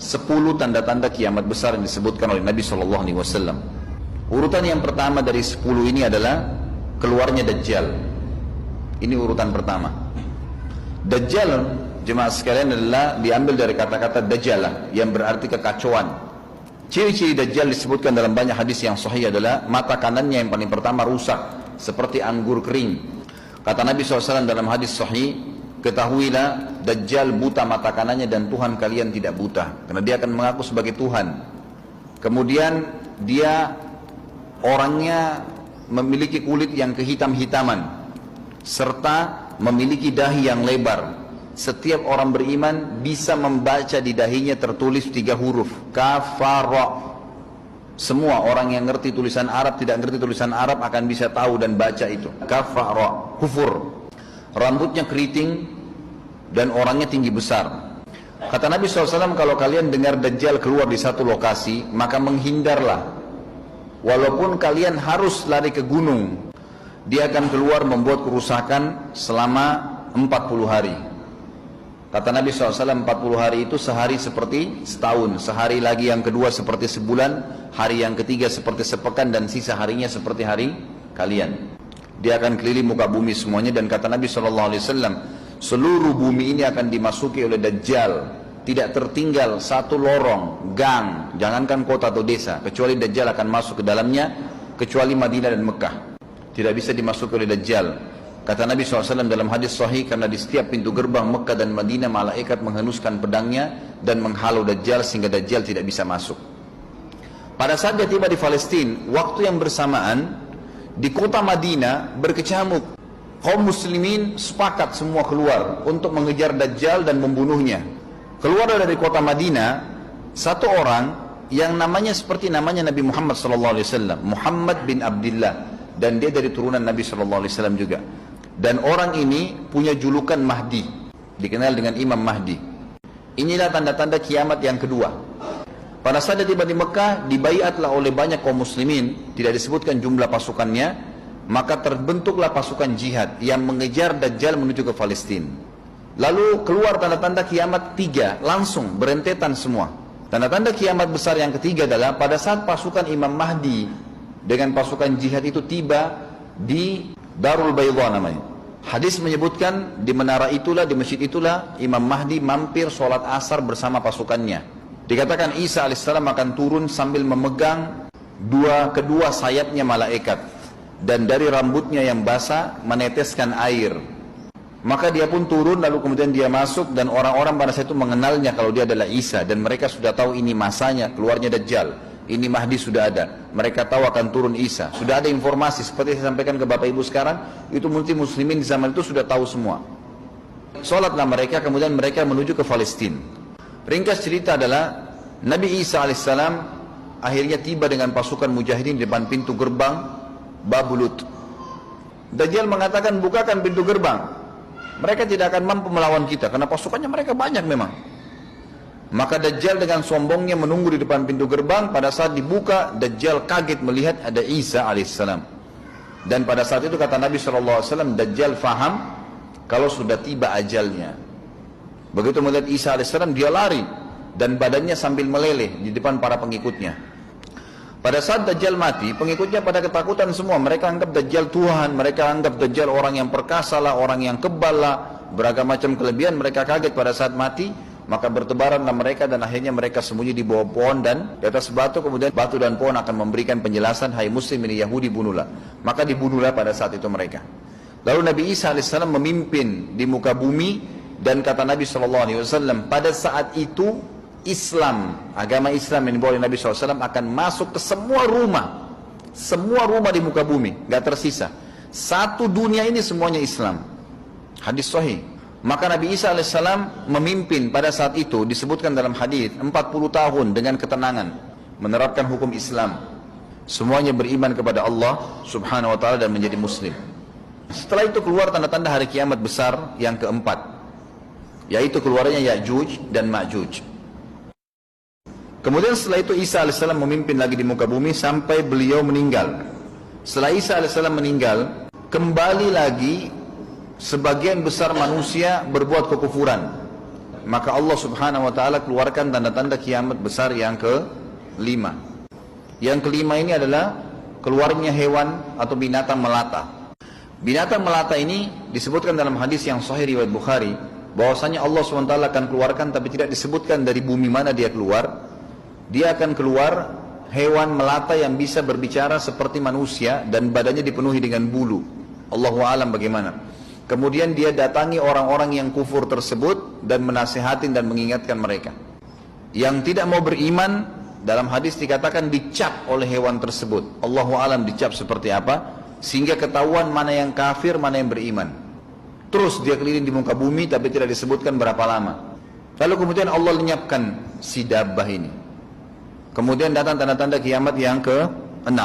10 tanda-tanda kiamat besar yang disebutkan oleh Nabi SAW. Urutan yang pertama dari 10 ini adalah keluarnya Dajjal. Ini urutan pertama. Dajjal, jemaah sekalian, adalah diambil dari kata-kata Dajjal yang berarti kekacauan. Ciri-ciri Dajjal disebutkan dalam banyak hadis yang sahih adalah mata kanannya yang paling pertama rusak seperti anggur kering. Kata Nabi SAW dalam hadis sahih, ketahuilah Dajjal buta mata kanannya dan Tuhan kalian tidak buta, karena dia akan mengaku sebagai Tuhan. Kemudian dia orangnya memiliki kulit yang kehitam-hitaman serta memiliki dahi yang lebar. Setiap orang beriman bisa membaca di dahinya tertulis 3 huruf kafara. Semua orang yang ngerti tulisan Arab, tidak ngerti tulisan Arab akan bisa tahu dan baca itu kafara, kufur. Rambutnya keriting dan orangnya tinggi besar. Kata Nabi SAW, kalau kalian dengar Dajjal keluar di satu lokasi, maka menghindarlah. Walaupun kalian harus lari ke gunung, dia akan keluar membuat kerusakan selama 40 hari. Kata Nabi SAW, 40 hari itu sehari seperti setahun, sehari lagi yang kedua seperti sebulan, hari yang ketiga seperti sepekan, dan sisa harinya seperti hari kalian. Dia akan keliling muka bumi semuanya, dan kata Nabi SAW, seluruh bumi ini akan dimasuki oleh Dajjal. Tidak tertinggal satu lorong, gang, jangankan kota atau desa, kecuali Dajjal akan masuk ke dalamnya, kecuali Madinah dan Mekah. Tidak bisa dimasuki oleh Dajjal. Kata Nabi SAW dalam hadis sahih, karena di setiap pintu gerbang Mekah dan Madinah malaikat menghenuskan pedangnya dan menghalau Dajjal sehingga Dajjal tidak bisa masuk. Pada saat dia tiba di Palestina, waktu yang bersamaan di kota Madinah berkecamuk. Kaum muslimin sepakat semua keluar untuk mengejar Dajjal dan membunuhnya. Keluar dari kota Madinah satu orang yang namanya seperti namanya Nabi Muhammad SAW, Muhammad bin Abdullah, dan dia dari turunan Nabi SAW juga. Dan orang ini punya julukan Mahdi, dikenal dengan Imam Mahdi. Inilah tanda-tanda kiamat yang kedua. Pada saat dia tiba di Mekah, dibaiatlah oleh banyak kaum muslimin, tidak disebutkan jumlah pasukannya, maka terbentuklah pasukan jihad yang mengejar Dajjal menuju ke Palestina. Lalu keluar tanda-tanda kiamat 3, langsung berentetan semua. Tanda-tanda kiamat besar yang ketiga adalah pada saat pasukan Imam Mahdi dengan pasukan jihad itu tiba di Darul Baydha namanya. Hadis menyebutkan di menara itulah, di masjid itulah Imam Mahdi mampir sholat asar bersama pasukannya. Dikatakan Isa alaihissalam akan turun sambil memegang kedua sayapnya malaikat, dan dari rambutnya yang basah meneteskan air. Maka dia pun turun, lalu kemudian dia masuk, dan orang-orang pada saat itu mengenalnya kalau dia adalah Isa, dan mereka sudah tahu ini masanya keluarnya Dajjal, ini Mahdi sudah ada. Mereka tahu akan turun Isa, sudah ada informasi seperti saya sampaikan ke Bapak Ibu sekarang. Itu muslimin di zaman itu sudah tahu semua. Sholatlah mereka, kemudian mereka menuju ke Palestina. Ringkas cerita adalah Nabi Isa alaihissalam akhirnya tiba dengan pasukan mujahidin di depan pintu gerbang Babulut. Dajjal mengatakan, bukakan pintu gerbang. Mereka tidak akan mampu melawan kita karena pasukannya mereka banyak memang. Maka Dajjal dengan sombongnya menunggu di depan pintu gerbang. Pada saat dibuka, Dajjal kaget melihat ada Isa alaihissalam. Dan pada saat itu kata Nabi SAW, Dajjal faham kalau sudah tiba ajalnya. Begitu melihat Isa alaihissalam, dia lari dan badannya sambil meleleh di depan para pengikutnya. Pada saat Dajjal mati, pengikutnya pada ketakutan semua. Mereka anggap Dajjal Tuhan, mereka anggap Dajjal orang yang perkasa lah, orang yang kebal lah, beragam macam kelebihan. Mereka kaget pada saat mati, maka bertebaranlah mereka dan akhirnya mereka sembunyi di bawah pohon dan di atas batu. Kemudian batu dan pohon akan memberikan penjelasan, hai muslim ini Yahudi, bunuhlah. Maka dibunuhlah pada saat itu mereka. Lalu Nabi Isa AS memimpin di muka bumi, dan kata Nabi SAW, pada saat itu Islam, agama Islam yang dibawa oleh Nabi SAW akan masuk ke semua rumah di muka bumi, gak tersisa. Satu dunia ini semuanya Islam. Hadis sahih. Maka Nabi Isa AS memimpin pada saat itu, disebutkan dalam hadis 40 tahun dengan ketenangan, menerapkan hukum Islam. Semuanya beriman kepada Allah Subhanahu wa ta'ala dan menjadi muslim. Setelah itu keluar tanda-tanda hari kiamat besar yang keempat, yaitu keluarnya Ya'juj dan Ma'juj. Kemudian setelah itu Isa AS memimpin lagi di muka bumi sampai beliau meninggal. Setelah Isa AS meninggal, kembali lagi sebagian besar manusia berbuat kekufuran. maka Allah subhanahu wa ta'ala keluarkan tanda-tanda kiamat besar yang kelima. Yang kelima ini adalah keluarnya hewan atau binatang melata. Binatang melata ini disebutkan dalam hadis yang sahih riwayat Bukhari, bahwasanya Allah SWT akan keluarkan, tapi tidak disebutkan dari bumi mana dia keluar. Dia akan keluar hewan melata yang bisa berbicara seperti manusia dan badannya dipenuhi dengan bulu. Allahu a'lam bagaimana. Kemudian dia datangi orang-orang yang kufur tersebut dan menasihatin dan mengingatkan mereka. Yang tidak mau beriman, dalam hadis dikatakan dicap oleh hewan tersebut. Allahu a'lam dicap seperti apa, sehingga ketahuan mana yang kafir, mana yang beriman. Terus dia keliling di muka bumi, tapi tidak disebutkan berapa lama. Lalu kemudian Allah lenyapkan si dabbah ini. Kemudian datang tanda-tanda kiamat yang ke-6.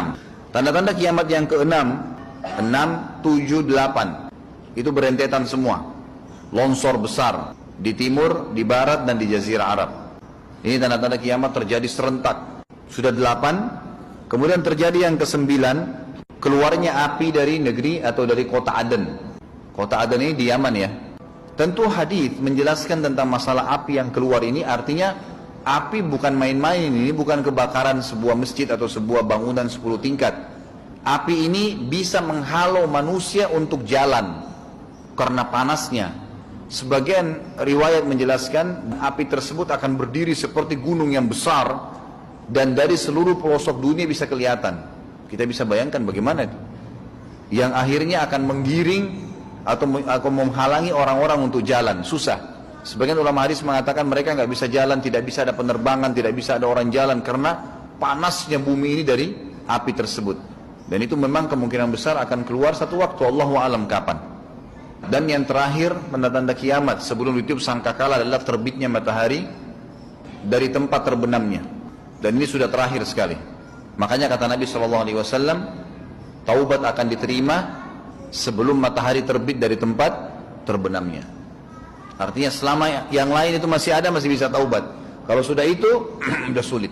Tanda-tanda kiamat yang ke-6, 6, 7, 8. Itu berentetan semua. Longsor besar di timur, di barat, dan di Jazirah Arab. Ini tanda-tanda kiamat terjadi serentak. Sudah 8. Kemudian terjadi yang ke-9, keluarnya api dari negeri atau dari kota Aden. Kota Aden ini di Yaman ya. Tentu hadis menjelaskan tentang masalah api yang keluar ini, artinya api bukan main-main, ini bukan kebakaran sebuah masjid atau sebuah bangunan 10 tingkat. Api ini bisa menghalau manusia untuk jalan karena panasnya. Sebagian riwayat menjelaskan api tersebut akan berdiri seperti gunung yang besar dan dari seluruh pelosok dunia bisa kelihatan. Kita bisa bayangkan bagaimana itu. Yang akhirnya akan menggiring atau menghalangi orang-orang untuk jalan, susah. Sebagian ulama hadis mengatakan mereka nggak bisa jalan, tidak bisa ada penerbangan, tidak bisa ada orang jalan karena panasnya bumi ini dari api tersebut. Dan itu memang kemungkinan besar akan keluar satu waktu, Allahu a'lam kapan. Dan yang terakhir, tanda-tanda kiamat sebelum ditiup sangkakala adalah terbitnya matahari dari tempat terbenamnya. Dan ini sudah terakhir sekali. Makanya kata Nabi SAW, taubat akan diterima sebelum matahari terbit dari tempat terbenamnya. Artinya selama yang lain itu masih ada, masih bisa taubat. Kalau sudah itu, sudah sulit.